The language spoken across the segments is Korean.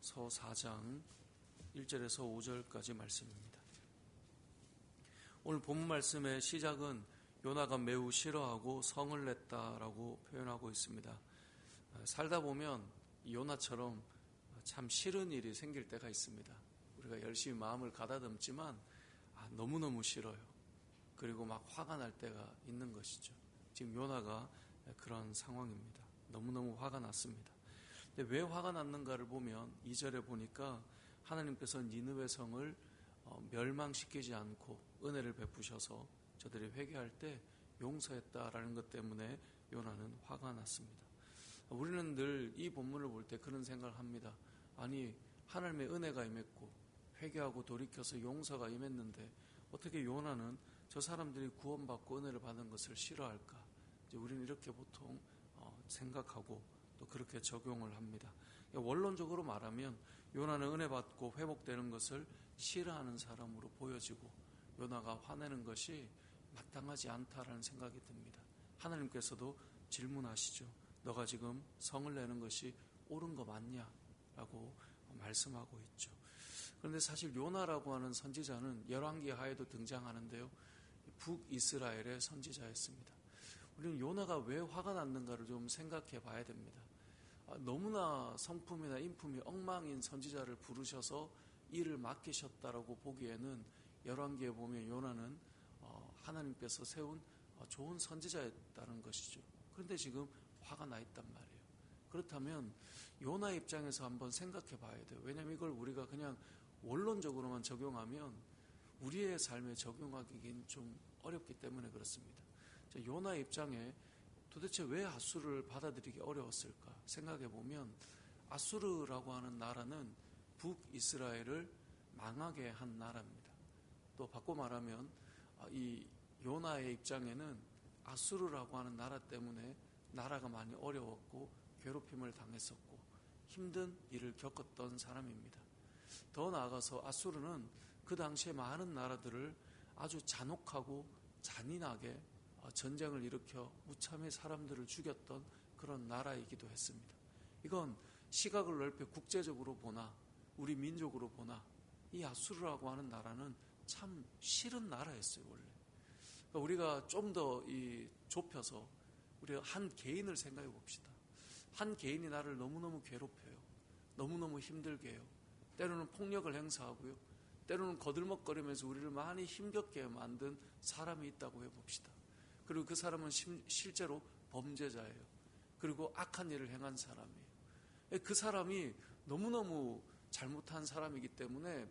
서 4장 1절에서 5절까지 말씀입니다. 오늘 본문 말씀의 시작은 요나가 매우 싫어하고 성을 냈다라고 표현하고 있습니다. 살다 보면 요나처럼 참 싫은 일이 생길 때가 있습니다. 우리가 열심히 마음을 가다듬지만 너무너무 싫어요. 그리고 막 화가 날 때가 있는 것이죠. 지금 요나가 그런 상황입니다. 너무너무 화가 났습니다. 근데 왜 화가 났는가를 보면 2절에 보니까 하나님께서 니느웨 성을 멸망시키지 않고 은혜를 베푸셔서 저들이 회개할 때 용서했다라는 것 때문에 요나는 화가 났습니다. 우리는 늘 이 본문을 볼 때 그런 생각을 합니다. 아니, 하나님의 은혜가 임했고 회개하고 돌이켜서 용서가 임했는데 어떻게 요나는 저 사람들이 구원받고 은혜를 받은 것을 싫어할까? 이제 우리는 이렇게 보통 생각하고 또 그렇게 적용을 합니다. 원론적으로 말하면 요나는 은혜 받고 회복되는 것을 싫어하는 사람으로 보여지고 요나가 화내는 것이 마땅하지 않다라는 생각이 듭니다. 하나님께서도 질문하시죠. 너가 지금 성을 내는 것이 옳은 거 맞냐? 라고 말씀하고 있죠. 그런데 사실 요나라고 하는 선지자는 열왕기 하에도 등장하는데요. 북이스라엘의 선지자였습니다. 우리는 요나가 왜 화가 났는가를 좀 생각해 봐야 됩니다. 너무나 성품이나 인품이 엉망인 선지자를 부르셔서 일을 맡기셨다라고 보기에는 열왕기에 보면 요나는 하나님께서 세운 좋은 선지자였다는 것이죠. 그런데 지금 화가 나 있단 말이에요. 그렇다면 요나 입장에서 한번 생각해 봐야 돼요. 왜냐하면 이걸 우리가 그냥 원론적으로만 적용하면 우리의 삶에 적용하기는 좀 어렵기 때문에 그렇습니다. 요나 입장에 도대체 왜 아수르를 받아들이기 어려웠을까 생각해 보면 아수르라고 하는 나라는 북이스라엘을 망하게 한 나라입니다. 또 바꿔 말하면 이 요나의 입장에는 아수르라고 하는 나라 때문에 나라가 많이 어려웠고 괴롭힘을 당했었고 힘든 일을 겪었던 사람입니다. 더 나아가서 아수르는 그 당시에 많은 나라들을 아주 잔혹하고 잔인하게 전쟁을 일으켜 무참히 사람들을 죽였던 그런 나라이기도 했습니다. 이건 시각을 넓혀 국제적으로 보나 우리 민족으로 보나 이 아수르라고 하는 나라는 참 싫은 나라였어요. 원래 그러니까 우리가 좀 더 좁혀서 우리가 한 개인을 생각해 봅시다. 한 개인이 나를 너무너무 괴롭혀요. 너무너무 힘들게 해요. 때로는 폭력을 행사하고요. 때로는 거들먹거리면서 우리를 많이 힘겹게 만든 사람이 있다고 해봅시다. 그리고 그 사람은 실제로 범죄자예요. 그리고 악한 일을 행한 사람이에요. 그 사람이 너무너무 잘못한 사람이기 때문에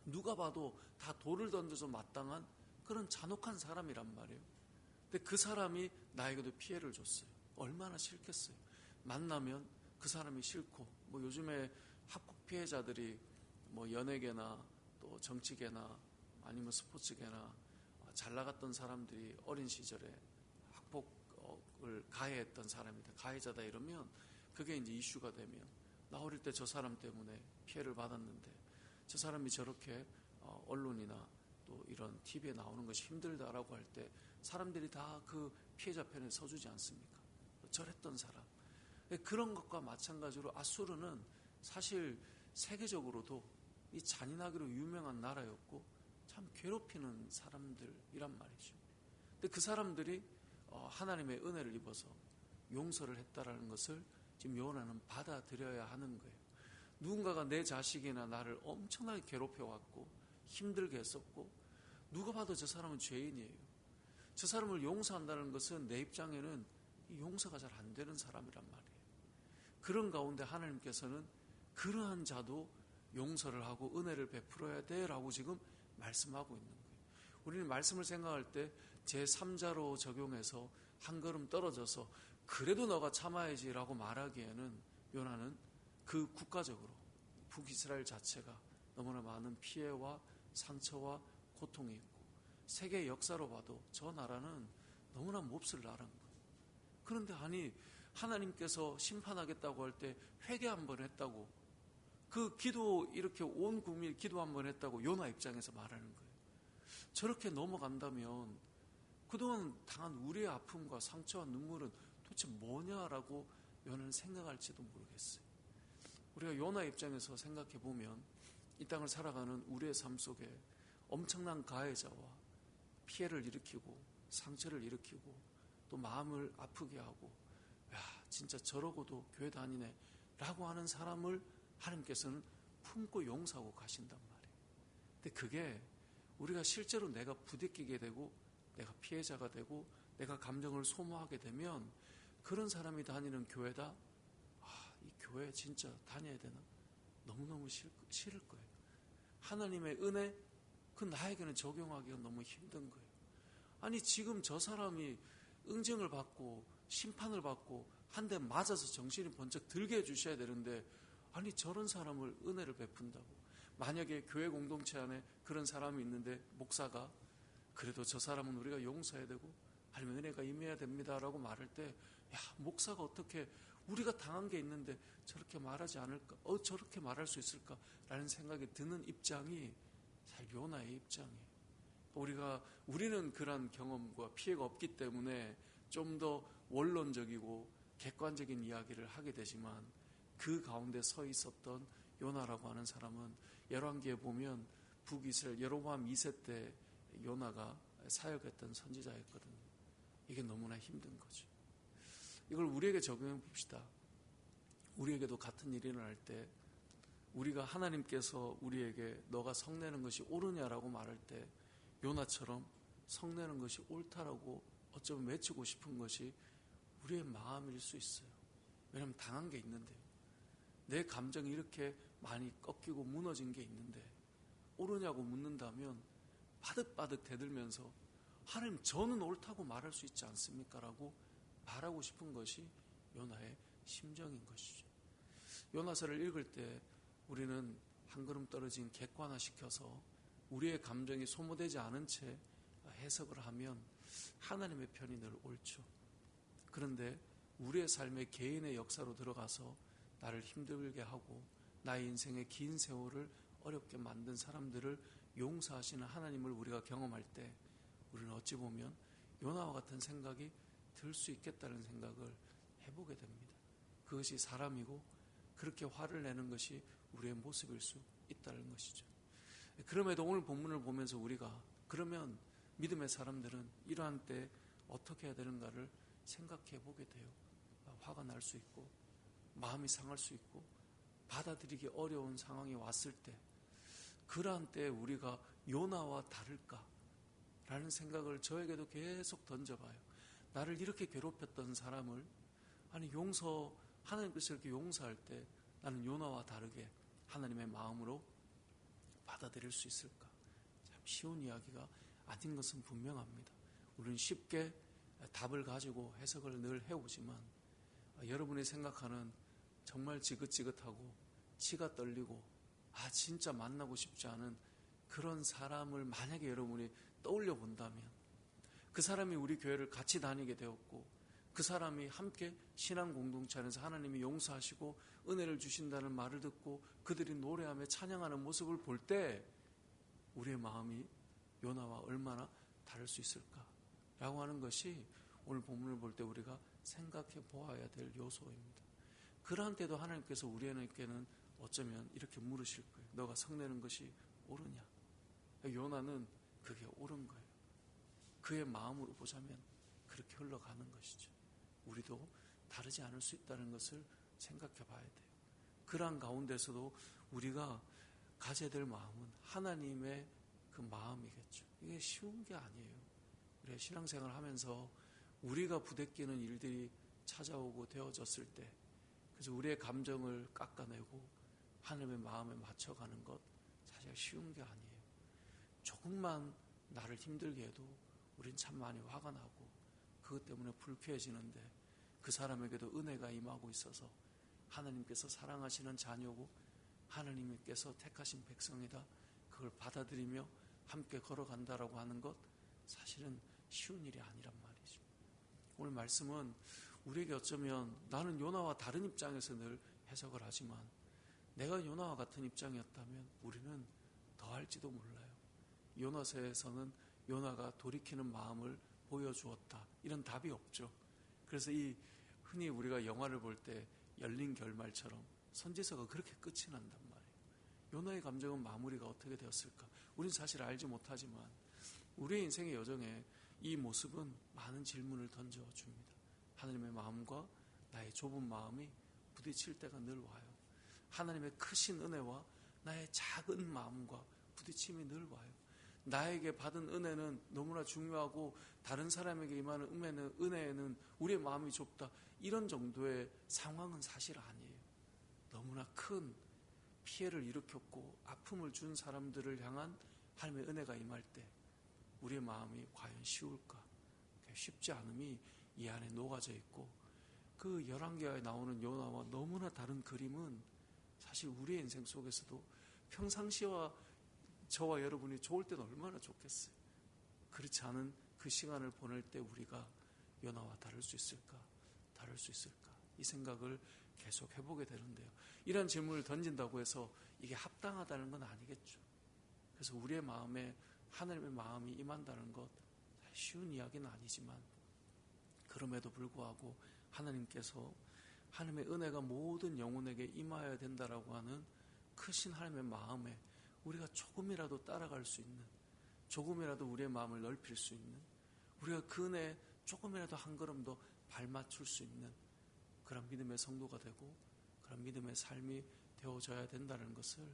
누가 봐도 다 돌을 던져서 마땅한 그런 잔혹한 사람이란 말이에요. 근데 그 사람이 나에게도 피해를 줬어요. 얼마나 싫겠어요. 만나면 그 사람이 싫고 요즘에 학폭 피해자들이 연예계나 또 정치계나 아니면 스포츠계나 잘 나갔던 사람들이 어린 시절에 학폭을 가해했던 사람이다, 가해자다 이러면 그게 이제 이슈가 되면 나 어릴 때 저 사람 때문에 피해를 받았는데 저 사람이 저렇게 언론이나 또 이런 TV에 나오는 것이 힘들다라고 할 때 사람들이 다 그 피해자 편에 서주지 않습니까? 저랬던 사람. 그런 것과 마찬가지로 아수르는 사실 세계적으로도 이 잔인하기로 유명한 나라였고 참 괴롭히는 사람들이란 말이죠. 근데 그 사람들이 하나님의 은혜를 입어서 용서를 했다라는 것을 지금 요나는 받아들여야 하는 거예요. 누군가가 내 자식이나 나를 엄청나게 괴롭혀왔고 힘들게 했었고 누가 봐도 저 사람은 죄인이에요. 저 사람을 용서한다는 것은 내 입장에는 용서가 잘 안 되는 사람이란 말이에요. 그런 가운데 하나님께서는 그러한 자도 용서를 하고 은혜를 베풀어야 돼라고 지금 말씀하고 있는 거예요. 우리는 말씀을 생각할 때 제3자로 적용해서 한 걸음 떨어져서 그래도 너가 참아야지라고 말하기에는 요나는 그 국가적으로 북이스라엘 자체가 너무나 많은 피해와 상처와 고통이 있고 세계 역사로 봐도 저 나라는 너무나 몹쓸 나라인 거예요. 그런데 아니 하나님께서 심판하겠다고 할 때 회개 한 번 했다고 그 기도 이렇게 온 국민이 기도 한 번 했다고 요나 입장에서 말하는 거예요. 저렇게 넘어간다면 그동안 당한 우리의 아픔과 상처와 눈물은 도대체 뭐냐라고 요나는 생각할지도 모르겠어요. 우리가 요나 입장에서 생각해 보면 이 땅을 살아가는 우리의 삶 속에 엄청난 가해자와 피해를 일으키고 상처를 일으키고 또 마음을 아프게 하고, 야 진짜 저러고도 교회 다니네 라고 하는 사람을 하나님께서는 품고 용서하고 가신단 말이에요. 근데 그게 우리가 실제로 내가 부대끼게 되고 내가 피해자가 되고 내가 감정을 소모하게 되면 그런 사람이 다니는 교회다, 이 교회 진짜 다녀야 되나? 너무너무 싫을 거예요. 하나님의 은혜, 그 나에게는 적용하기가 너무 힘든 거예요. 아니 지금 저 사람이 응징을 받고 심판을 받고 한 대 맞아서 정신이 번쩍 들게 해주셔야 되는데, 아니 저런 사람을 은혜를 베푼다고. 만약에 교회 공동체 안에 그런 사람이 있는데 목사가 그래도 저 사람은 우리가 용서해야 되고 아니면 은혜가 임해야 됩니다 라고 말할 때, 야 목사가 어떻게 우리가 당한 게 있는데 저렇게 말하지 않을까, 저렇게 말할 수 있을까 라는 생각이 드는 입장이 사실 요나의 입장이에요. 우리는 그런 경험과 피해가 없기 때문에 좀 더 원론적이고 객관적인 이야기를 하게 되지만, 그 가운데 서 있었던 요나라고 하는 사람은 열왕기에 보면 북이스라엘 여로보암 2세 때 요나가 사역했던 선지자였거든요. 이게 너무나 힘든 거죠. 이걸 우리에게 적용해 봅시다. 우리에게도 같은 일이 일어날 때 우리가 하나님께서 우리에게 너가 성내는 것이 옳으냐라고 말할 때 요나처럼 성내는 것이 옳다라고 어쩌면 외치고 싶은 것이 우리의 마음일 수 있어요. 왜냐하면 당한 게 있는데요. 내 감정이 이렇게 많이 꺾이고 무너진 게 있는데 옳으냐고 묻는다면 바득바득 대들면서 하나님 저는 옳다고 말할 수 있지 않습니까? 라고 말하고 싶은 것이 요나의 심정인 것이죠. 요나서를 읽을 때 우리는 한 걸음 떨어진 객관화시켜서 우리의 감정이 소모되지 않은 채 해석을 하면 하나님의 편이 늘 옳죠. 그런데 우리의 삶의 개인의 역사로 들어가서 나를 힘들게 하고 나의 인생의 긴 세월을 어렵게 만든 사람들을 용서하시는 하나님을 우리가 경험할 때 우리는 어찌 보면 요나와 같은 생각이 들 수 있겠다는 생각을 해보게 됩니다. 그것이 사람이고 그렇게 화를 내는 것이 우리의 모습일 수 있다는 것이죠. 그럼에도 오늘 본문을 보면서 우리가 그러면 믿음의 사람들은 이러한 때 어떻게 해야 되는가를 생각해 보게 돼요. 화가 날 수 있고 마음이 상할 수 있고 받아들이기 어려운 상황이 왔을 때, 그러한 때 우리가 요나와 다를까라는 생각을 저에게도 계속 던져봐요. 나를 이렇게 괴롭혔던 사람을 하나님께서 이렇게 용서할 때 나는 요나와 다르게 하나님의 마음으로 받아들일 수 있을까? 참 쉬운 이야기가 아닌 것은 분명합니다. 우리는 쉽게 답을 가지고 해석을 늘 해오지만 여러분이 생각하는 정말 지긋지긋하고 치가 떨리고 진짜 만나고 싶지 않은 그런 사람을 만약에 여러분이 떠올려 본다면, 그 사람이 우리 교회를 같이 다니게 되었고 그 사람이 함께 신앙 공동체 안에서 하나님이 용서하시고 은혜를 주신다는 말을 듣고 그들이 노래하며 찬양하는 모습을 볼 때 우리의 마음이 요나와 얼마나 다를 수 있을까라고 하는 것이 오늘 본문을 볼 때 우리가 생각해 보아야 될 요소입니다. 그러한 때도 하나님께서 우리에게는 어쩌면 이렇게 물으실 거예요. 너가 성내는 것이 옳으냐? 요나는 그게 옳은 거예요. 그의 마음으로 보자면 그렇게 흘러가는 것이죠. 우리도 다르지 않을 수 있다는 것을 생각해 봐야 돼요. 그러한 가운데서도 우리가 가져야 될 마음은 하나님의 그 마음이겠죠. 이게 쉬운 게 아니에요. 우리가 신앙생활을 하면서 우리가 부대끼는 일들이 찾아오고 되어졌을 때, 그래서 우리의 감정을 깎아내고 하나님의 마음에 맞춰가는 것 사실 쉬운 게 아니에요. 조금만 나를 힘들게 해도 우린 참 많이 화가 나고 그것 때문에 불쾌해지는데, 그 사람에게도 은혜가 임하고 있어서 하나님께서 사랑하시는 자녀고 하나님께서 택하신 백성이다, 그걸 받아들이며 함께 걸어간다라고 하는 것 사실은 쉬운 일이 아니란 말이죠. 오늘 말씀은 우리에게 어쩌면 나는 요나와 다른 입장에서 늘 해석을 하지만 내가 요나와 같은 입장이었다면 우리는 더 할지도 몰라요. 요나서에서는 요나가 돌이키는 마음을 보여주었다, 이런 답이 없죠. 그래서 이 흔히 우리가 영화를 볼 때 열린 결말처럼 선지서가 그렇게 끝이 난단 말이에요. 요나의 감정은 마무리가 어떻게 되었을까? 우리는 사실 알지 못하지만 우리의 인생의 여정에 이 모습은 많은 질문을 던져줍니다. 하나님의 마음과 나의 좁은 마음이 부딪힐 때가 늘 와요. 하나님의 크신 은혜와 나의 작은 마음과 부딪힘이 늘 와요. 나에게 받은 은혜는 너무나 중요하고 다른 사람에게 임하는 은혜에는 우리의 마음이 좁다. 이런 정도의 상황은 사실 아니에요. 너무나 큰 피해를 일으켰고 아픔을 준 사람들을 향한 하나님의 은혜가 임할 때 우리의 마음이 과연 쉬울까? 쉽지 않음이 이 안에 녹아져 있고 그 11개화에 나오는 요나와 너무나 다른 그림은 사실 우리의 인생 속에서도 평상시와 저와 여러분이 좋을 때는 얼마나 좋겠어요. 그렇지 않은 그 시간을 보낼 때 우리가 요나와 다를 수 있을까? 다를 수 있을까? 이 생각을 계속 해보게 되는데요. 이런 질문을 던진다고 해서 이게 합당하다는 건 아니겠죠. 그래서 우리의 마음에 하나님의 마음이 임한다는 것 쉬운 이야기는 아니지만 그럼에도 불구하고 하나님께서 하나님의 은혜가 모든 영혼에게 임하여야 된다라고 하는 크신 하나님의 마음에 우리가 조금이라도 따라갈 수 있는, 조금이라도 우리의 마음을 넓힐 수 있는, 우리가 그 은혜에 조금이라도 한 걸음 더 발맞출 수 있는 그런 믿음의 성도가 되고 그런 믿음의 삶이 되어져야 된다는 것을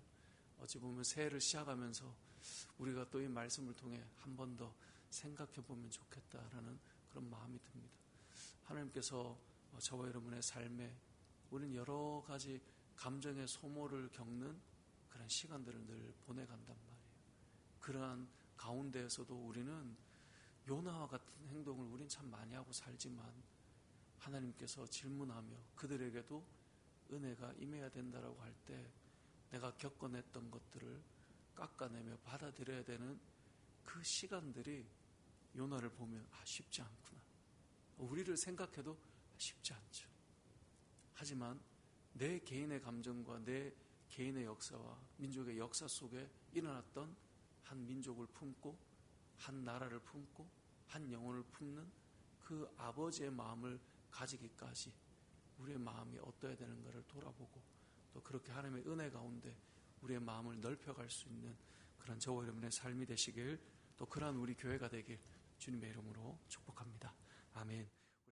어찌 보면 새해를 시작하면서 우리가 또 이 말씀을 통해 한 번 더 생각해 보면 좋겠다라는 그런 마음이 듭니다. 하나님께서 저와 여러분의 삶에 우리는 여러 가지 감정의 소모를 겪는 그런 시간들을 늘 보내간단 말이에요. 그러한 가운데에서도 우리는 요나와 같은 행동을 우린 참 많이 하고 살지만 하나님께서 질문하며 그들에게도 은혜가 임해야 된다라고 할 때 내가 겪어냈던 것들을 깎아내며 받아들여야 되는 그 시간들이 요나를 보면 쉽지 않구나. 우리를 생각해도 쉽지 않죠. 하지만 내 개인의 감정과 내 개인의 역사와 민족의 역사 속에 일어났던 한 민족을 품고 한 나라를 품고 한 영혼을 품는 그 아버지의 마음을 가지기까지 우리의 마음이 어떠해야 되는가를 돌아보고 또 그렇게 하나님의 은혜 가운데 우리의 마음을 넓혀갈 수 있는 그런 저와 여러분의 삶이 되시길 또 그러한 우리 교회가 되길 주님의 이름으로 축복합니다. 아멘.